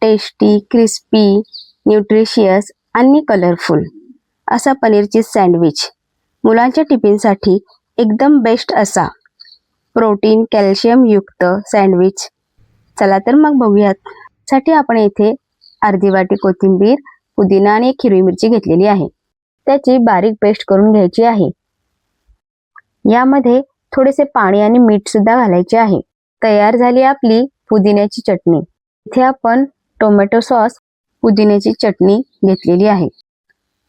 Tasty, crispy, nutritious आणि colourful असा paneer cheese sandwich मुलांच्या टिफिनसाठी एकदम बेस्ट असा प्रोटीन कॅल्शियम युक्त सँडविच. चला तर मग बघूयात. साठी आपण येथे अर्धी वाटी कोथिंबीर, पुदिना आणि एक हिरवी मिरची घेतलेली आहे. त्याची बारीक पेस्ट करून घ्यायची आहे. यामध्ये थोडेसे पाणी आणि मीठ सुद्धा घालायचे आहे. तयार झाली आपली पुदिन्याची चटणी. इथे आपण टोमॅटो सॉस, पुदिन्याची चटणी घेतलेली आहे.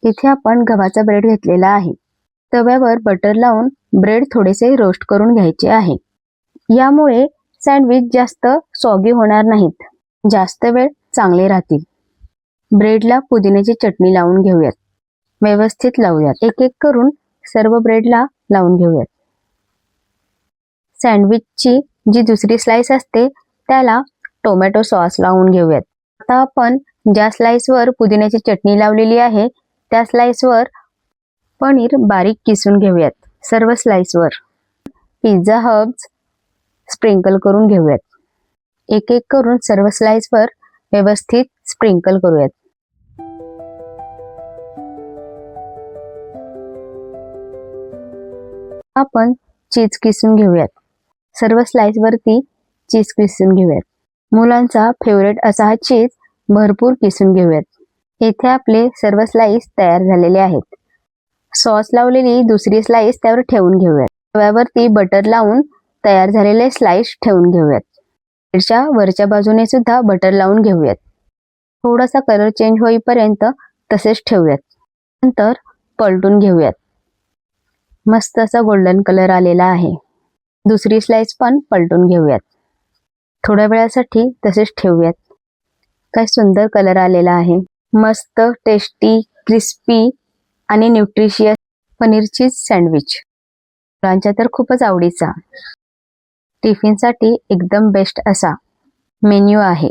इथे आपण गव्हाचा ब्रेड घेतलेला आहे. तव्यावर बटर लावून ब्रेड थोडेसे रोस्ट करून घ्यायचे आहे. यामुळे सँडविच जास्त सॉगी होणार नाहीत, जास्त वेळ चांगले राहतील. ब्रेडला पुदिन्याची चटणी लावून घेऊयात. व्यवस्थित लावूयात. एक एक करून सर्व ब्रेडला लावून घेऊयात. सँडविचची जी दुसरी स्लाइस असते त्याला टोमॅटो सॉस लावून घेऊयात. आता आपण ज्या स्लाइसवर पुदिन्याची चटणी लावलेली आहे त्या स्लाइसवर पनीर बारीक किसून घेऊयात. सर्व स्लाइसवर पिझ्झा हर्ब्स स्प्रिंकल करून घेऊयात. एक एक करून सर्व स्लाइसवर व्यवस्थित स्प्रिंकल करूयात. आपण चीज किसून घेऊयात. सर्व स्लाइस वरती चीज किसून घेऊयात. मुलांचा फेवरेट असा हा चीज भरपूर किसून घेऊयात. येथे आपले सर्व स्लाइस तयार झालेले आहेत. सॉस लावलेली दुसरी स्लाइस त्यावर ठेवून घेऊयात. तव्यावरती बटर लावून तयार झालेले स्लाइस ठेवून घेऊयात. ब्रेडच्या वरच्या बाजूने सुद्धा बटर लावून घेऊयात. थोडासा कलर चेंज होईपर्यंत तसेच ठेवूयात. नंतर पलटून घेऊयात. मस्त असा गोल्डन कलर आलेला आहे. दुसरी स्लाइस पण पलटून घेऊयात. थोड्या वेळासाठी तसेच ठेवूयात. काय सुंदर कलर आलेला आहे. मस्त टेस्टी, क्रिस्पी आणि न्यूट्रिशियस पनीर चीज सँडविच मुलांच्या तर खूपच आवडीचा, टिफिनसाठी एकदम बेस्ट असा मेन्यू आहे.